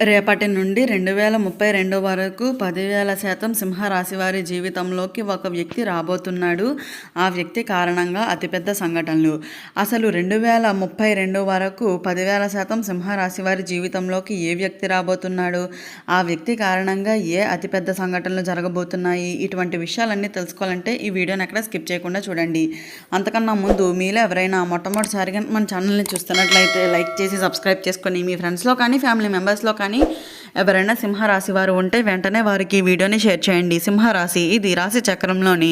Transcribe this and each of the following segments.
రేపటి నుండి 2032 వరకు 10,000% సింహరాశి వారి జీవితంలోకి ఒక వ్యక్తి రాబోతున్నాడు. ఆ వ్యక్తి కారణంగా అతిపెద్ద సంఘటనలు. అసలు 2032 వరకు 10,000% సింహరాశి వారి జీవితంలోకి ఏ వ్యక్తి రాబోతున్నాడు? ఆ వ్యక్తి కారణంగా ఏ అతిపెద్ద సంఘటనలు జరగబోతున్నాయి? ఇటువంటి విషయాలన్నీ తెలుసుకోవాలంటే ఈ వీడియోని ఎక్కడ స్కిప్ చేయకుండా చూడండి. అంతకన్నా ముందు మీలో ఎవరైనా మొట్టమొదటిసారిగా మన ఛానల్ని చూస్తున్నట్లయితే లైక్ చేసి సబ్స్క్రైబ్ చేసుకొని మీ ఫ్రెండ్స్లో కానీ ఫ్యామిలీ మెంబర్స్లో కానీ ఎవరైనా సింహరాశి వారు ఉంటే వెంటనే వారికి వీడియోని షేర్ చేయండి. సింహరాశి ఇది రాశి చక్రంలోని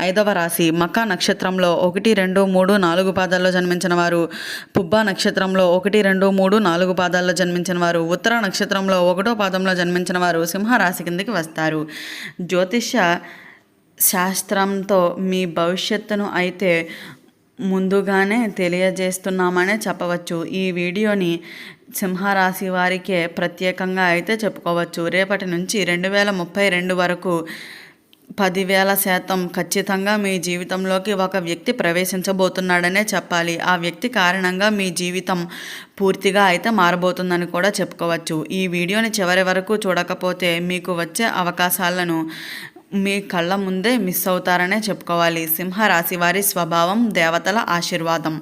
5వ రాశి. మకా నక్షత్రంలో 1, 2, 3, 4 పాదాల్లో జన్మించిన వారు, పుబ్బా నక్షత్రంలో 1, 2, 3, 4 పాదాల్లో జన్మించిన వారు, ఉత్తర నక్షత్రంలో 1వ పాదంలో జన్మించిన వారు సింహరాశి కిందకి వస్తారు. జ్యోతిష శాస్త్రంతో మీ భవిష్యత్తును అయితే ముందుగానే తెలియజేస్తున్నామనే చెప్పవచ్చు. ఈ వీడియోని సింహరాశి వారికే ప్రత్యేకంగా అయితే చెప్పుకోవచ్చు. రేపటి నుంచి 2032 వరకు 10,000% ఖచ్చితంగా మీ జీవితంలోకి ఒక వ్యక్తి ప్రవేశించబోతున్నాడనే చెప్పాలి. ఆ వ్యక్తి కారణంగా మీ జీవితం పూర్తిగా అయితే మారబోతుందని కూడా చెప్పుకోవచ్చు. ఈ వీడియోని చివరి వరకు చూడకపోతే మీకు వచ్చే అవకాశాలను మీ కళ్ళ ముందే మిస్ అవుతారనే చెప్పుకోవాలి. సింహరాశి వారి స్వభావం దేవతల ఆశీర్వాదం.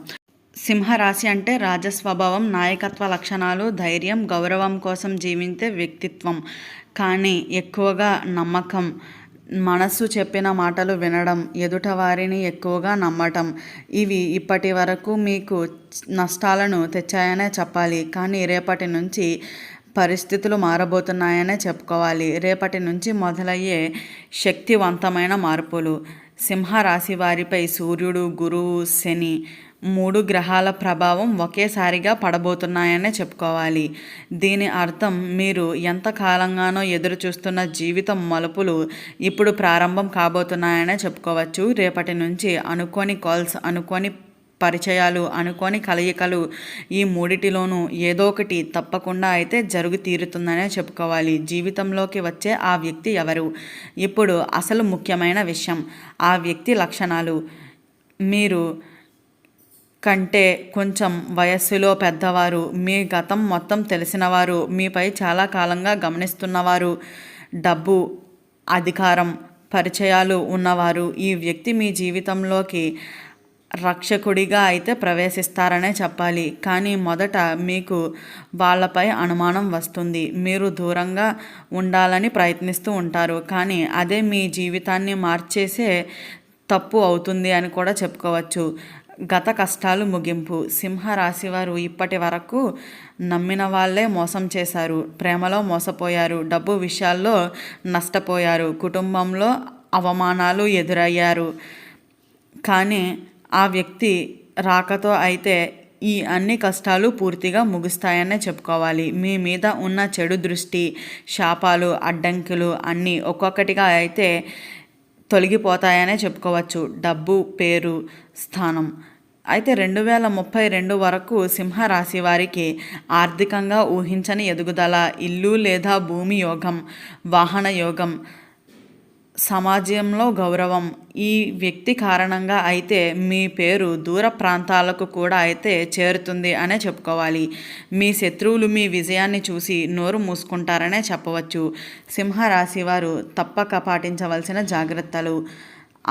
సింహరాశి అంటే రాజస్వభావం, నాయకత్వ లక్షణాలు, ధైర్యం, గౌరవం కోసం జీవించే వ్యక్తిత్వం. కానీ ఎక్కువగా నమ్మకం, మనసు చెప్పిన మాటలు వినడం, ఎదుట వారిని ఎక్కువగా నమ్మటం ఇవి ఇప్పటి వరకు మీకు నష్టాలను తెచ్చాయనే చెప్పాలి. కానీ రేపటి నుంచి పరిస్థితులు మారబోతున్నాయనే చెప్పుకోవాలి. రేపటి నుంచి మొదలయ్యే శక్తివంతమైన మార్పులు. సింహరాశి వారిపై సూర్యుడు, గురువు, శని 3 గ్రహాల ప్రభావం ఒకేసారిగా పడబోతున్నాయనే చెప్పుకోవాలి. దీని అర్థం మీరు ఎంతకాలంగానో ఎదురు చూస్తున్న జీవితం మలుపులు ఇప్పుడు ప్రారంభం కాబోతున్నాయనే చెప్పుకోవచ్చు. రేపటి నుంచి అనుకోని కాల్స్, అనుకోని పరిచయాలు, అనుకోని కలయికలు ఈ మూడిటిలోనూ ఏదో ఒకటి తప్పకుండా అయితే జరుగు తీరుతుందనే చెప్పుకోవాలి. జీవితంలోకి వచ్చే ఆ వ్యక్తి ఎవరు? ఇప్పుడు అసలు ముఖ్యమైన విషయం ఆ వ్యక్తి లక్షణాలు. మీరు కంటే కొంచెం వయస్సులో పెద్దవారు, మీ గతం మొత్తం తెలిసినవారు, మీపై చాలా కాలంగా గమనిస్తున్నవారు, డబ్బు, అధికారం, పరిచయాలు ఉన్నవారు ఈ వ్యక్తి మీ జీవితంలోకి రక్షకుడిగా అయితే ప్రవేశిస్తారనే చెప్పాలి. కానీ మొదట మీకు వాళ్ళపై అనుమానం వస్తుంది. మీరు దూరంగా ఉండాలని ప్రయత్నిస్తూ ఉంటారు. కానీ అదే మీ జీవితాన్ని మార్చేసే తప్పు అవుతుంది అని కూడా చెప్పుకోవచ్చు. గత కష్టాలు ముగింపు. సింహరాశి వారు ఇప్పటి వరకు నమ్మిన వాళ్ళే మోసం చేశారు, ప్రేమలో మోసపోయారు, డబ్బు విషయాల్లో నష్టపోయారు, కుటుంబంలో అవమానాలు ఎదురయ్యారు. కానీ ఆ వ్యక్తి రాకతో అయితే ఈ అన్ని కష్టాలు పూర్తిగా ముగుస్తాయనే చెప్పుకోవాలి. మీ మీద ఉన్న చెడు దృష్టి, శాపాలు, అడ్డంకులు అన్నీ ఒక్కొక్కటిగా అయితే తొలగిపోతాయనే చెప్పుకోవచ్చు. డబ్బు, పేరు, స్థానం. అయితే 2032 వరకు సింహరాశి వారికి ఆర్థికంగా ఊహించని ఎదుగుదల, ఇల్లు లేదా భూమి యోగం, వాహన యోగం, సమాజంలో గౌరవం ఈ వ్యక్తి కారణంగా అయితే మీ పేరు దూర ప్రాంతాలకు కూడా అయితే చేరుతుంది అనే చెప్పుకోవాలి. మీ శత్రువులు మీ విజయాన్ని చూసి నోరు మూసుకుంటారనే చెప్పవచ్చు. సింహరాశి వారు తప్పక పాటించవలసిన జాగ్రత్తలు.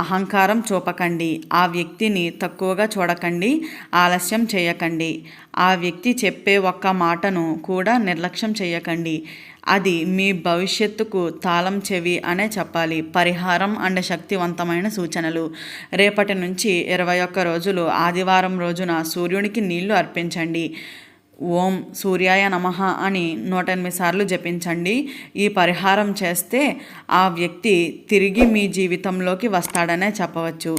అహంకారం చూపకండి, ఆ వ్యక్తిని తక్కువగా చూడకండి, ఆలస్యం చేయకండి, ఆ వ్యక్తి చెప్పే ఒక్క మాటను కూడా నిర్లక్ష్యం చేయకండి. అది మీ భవిష్యత్తుకు తాళం చెవి అనే చెప్పాలి. పరిహారం అండ్ శక్తివంతమైన సూచనలు. రేపటి నుంచి 21 రోజులు ఆదివారం రోజున సూర్యునికి నీళ్లు అర్పించండి. ఓం సూర్యాయ నమః అని 108 సార్లు జపించండి. ఈ పరిహారం చేస్తే ఆ వ్యక్తి తిరిగి మీ జీవితంలోకి వస్తాడనే చెప్పవచ్చు.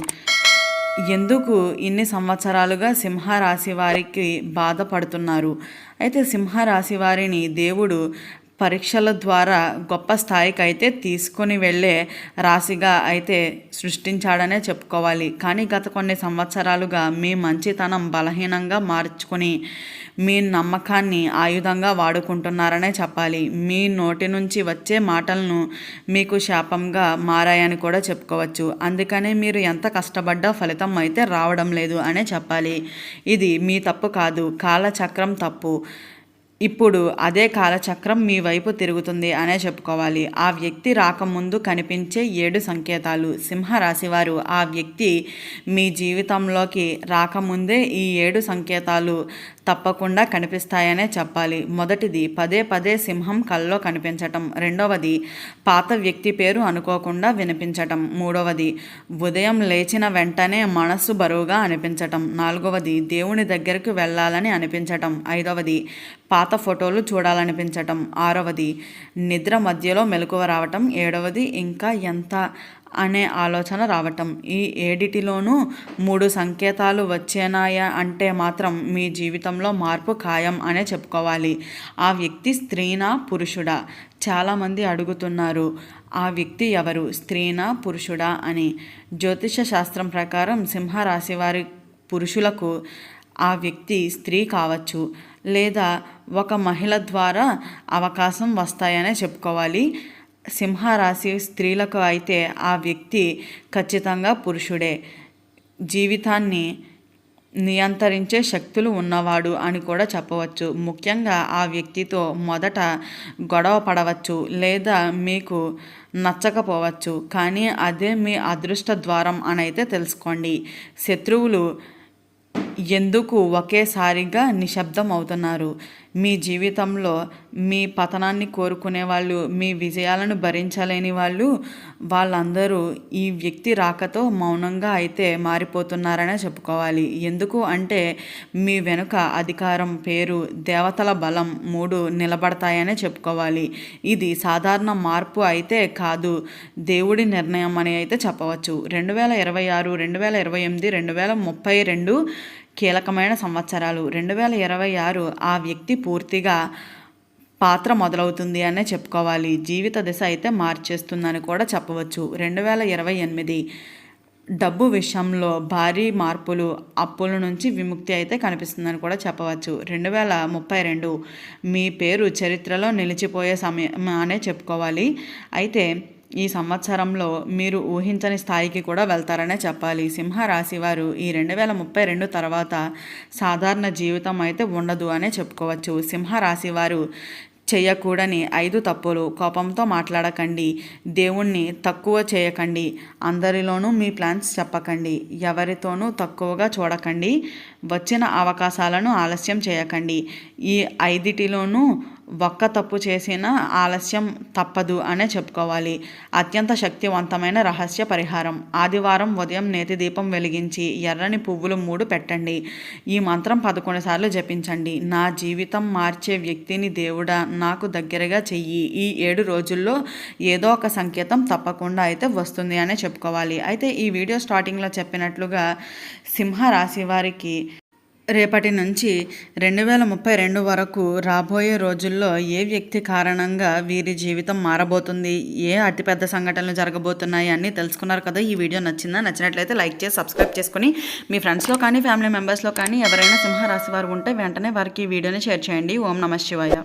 ఎందుకు ఇన్ని సంవత్సరాలుగా సింహరాశి వారికి బాధపడుతున్నారు? అయితే సింహరాశి వారిని దేవుడు పరీక్షల ద్వారా గొప్ప స్థాయికి అయితే తీసుకొని వెళ్ళే రాశిగా అయితే సృష్టించాడనే చెప్పుకోవాలి. కానీ గత కొన్ని సంవత్సరాలుగా మీ మంచితనం బలహీనంగా మార్చుకొని మీ నమ్మకాన్ని ఆయుధంగా వాడుకుంటున్నారనే చెప్పాలి. మీ నోటి నుంచి వచ్చే మాటలను మీకు శాపంగా మారాయని కూడా చెప్పుకోవచ్చు. అందుకనే మీరు ఎంత కష్టపడ్డా ఫలితం అయితే రావడం లేదు అనే చెప్పాలి. ఇది మీ తప్పు కాదు, కాలచక్రం తప్పు. ఇప్పుడు అదే కాలచక్రం మీ వైపు తిరుగుతుంది అనే చెప్పుకోవాలి. ఆ వ్యక్తి రాకముందు కనిపించే 7 సంకేతాలు. సింహరాశి వారు ఆ వ్యక్తి మీ జీవితంలోకి రాకముందే ఈ 7 సంకేతాలు తప్పకుండా కనిపిస్తాయనే చెప్పాలి. మొదటిది, పదే పదే సింహం కల్లో కనిపించటం. రెండవది, పాత వ్యక్తి పేరు అనుకోకుండా వినిపించటం. మూడవది, ఉదయం లేచిన వెంటనే మనస్సు బరువుగా అనిపించటం. నాలుగవది, దేవుని దగ్గరికి వెళ్ళాలని అనిపించటం. ఐదవది, పాత ఫోటోలు చూడాలనిపించటం. ఆరవది, నిద్ర మధ్యలో మెలకువ రావటం. ఏడవది, ఇంకా ఎంత అనే ఆలోచన రావటం. ఈ ఏడిటిలోనూ 3 సంకేతాలు వచ్చేనాయా అంటే మాత్రం మీ జీవితంలో మార్పు ఖాయం అనే చెప్పుకోవాలి. ఆ వ్యక్తి స్త్రీనా పురుషుడా? చాలామంది అడుగుతున్నారు, ఆ వ్యక్తి ఎవరు, స్త్రీనా పురుషుడా అని. జ్యోతిష శాస్త్రం ప్రకారం సింహరాశి వారి పురుషులకు ఆ వ్యక్తి స్త్రీ కావచ్చు, లేదా ఒక మహిళ ద్వారా అవకాశం వస్తాయనే చెప్పుకోవాలి. సింహరాశి స్త్రీలకు అయితే ఆ వ్యక్తి ఖచ్చితంగా పురుషుడే. జీవితాన్ని నియంత్రించే శక్తులు ఉన్నవాడు అని కూడా చెప్పవచ్చు. ముఖ్యంగా ఆ వ్యక్తితో మొదట గొడవ పడవచ్చు, లేదా మీకు నచ్చకపోవచ్చు, కానీ అదే మీ అదృష్ట ద్వారం అని అయితే తెలుసుకోండి. శత్రువులు ఎందుకు ఒకేసారిగా నిశ్శబ్దం అవుతున్నారు? మీ జీవితంలో మీ పతనాన్ని కోరుకునే వాళ్ళు, మీ విజయాలను భరించలేని వాళ్ళు, వాళ్ళందరూ ఈ వ్యక్తి రాకతో మౌనంగా అయితే మారిపోతున్నారనే చెప్పుకోవాలి. ఎందుకు అంటే మీ వెనుక అధికారం, పేరు, దేవతల బలం 3 నిలబడతాయనే చెప్పుకోవాలి. ఇది సాధారణ మార్పు అయితే కాదు, దేవుడి నిర్ణయం అని అయితే చెప్పవచ్చు. 2026, 2028, 2032 కీలకమైన సంవత్సరాలు. 2026 ఆ వ్యక్తి పూర్తిగా పాత్ర మొదలవుతుంది అనే చెప్పుకోవాలి. జీవిత దిశ అయితే మార్చేస్తుందని కూడా చెప్పవచ్చు. 2028 డబ్బు విషయంలో భారీ మార్పులు, అప్పుల నుంచి విముక్తి అయితే కనిపిస్తుందని కూడా చెప్పవచ్చు. 2032 మీ పేరు చరిత్రలో నిలిచిపోయే సమయం అనే చెప్పుకోవాలి. అయితే ఈ సంవత్సరంలో మీరు ఊహించని స్థాయికి కూడా వెళ్తారనే చెప్పాలి. సింహరాశి వారు ఈ 2032 తర్వాత సాధారణ జీవితం అయితే ఉండదు అనే చెప్పుకోవచ్చు. సింహరాశి వారు చేయకూడని 5 తప్పులు. కోపంతో మాట్లాడకండి, దేవుణ్ణి తక్కువ చేయకండి, అందరిలోనూ మీ ప్లాన్స్ చెప్పకండి, ఎవరితోనూ తక్కువగా చూడకండి, వచ్చిన అవకాశాలను ఆలస్యం చేయకండి. ఈ 5టిలోనూ ఒక్క తప్పు చేసినా ఆలస్యం తప్పదు అనే చెప్పుకోవాలి. అత్యంత శక్తివంతమైన రహస్య పరిహారం. ఆదివారం ఉదయం నేతి దీపం వెలిగించి ఎర్రని పువ్వులు 3 పెట్టండి. ఈ మంత్రం 11 సార్లు జపించండి. నా జీవితం మార్చే వ్యక్తిని దేవుడా నాకు దగ్గరగా చెయ్యి. ఈ 7 రోజుల్లో ఏదో ఒక సంకేతం తప్పకుండా అయితే వస్తుంది అనే చెప్పుకోవాలి. అయితే ఈ వీడియో స్టార్టింగ్లో చెప్పినట్లుగా సింహరాశి వారికి రేపటి నుంచి 2032 వరకు రాబోయే రోజుల్లో ఏ వ్యక్తి కారణంగా వీరి జీవితం మారబోతుంది, ఏ అతిపెద్ద సంఘటనలు జరగబోతున్నాయి అన్నీ తెలుసుకున్నారు కదా. ఈ వీడియో నచ్చిందా? నచ్చినట్లయితే లైక్ చేసి సబ్స్క్రైబ్ చేసుకొని మీ ఫ్రెండ్స్లో కానీ ఫ్యామిలీ మెంబర్స్లో కానీ ఎవరైనా సింహరాశి వారు ఉంటే వెంటనే వారికి ఈ వీడియోని షేర్ చేయండి. ఓం నమః శివాయ.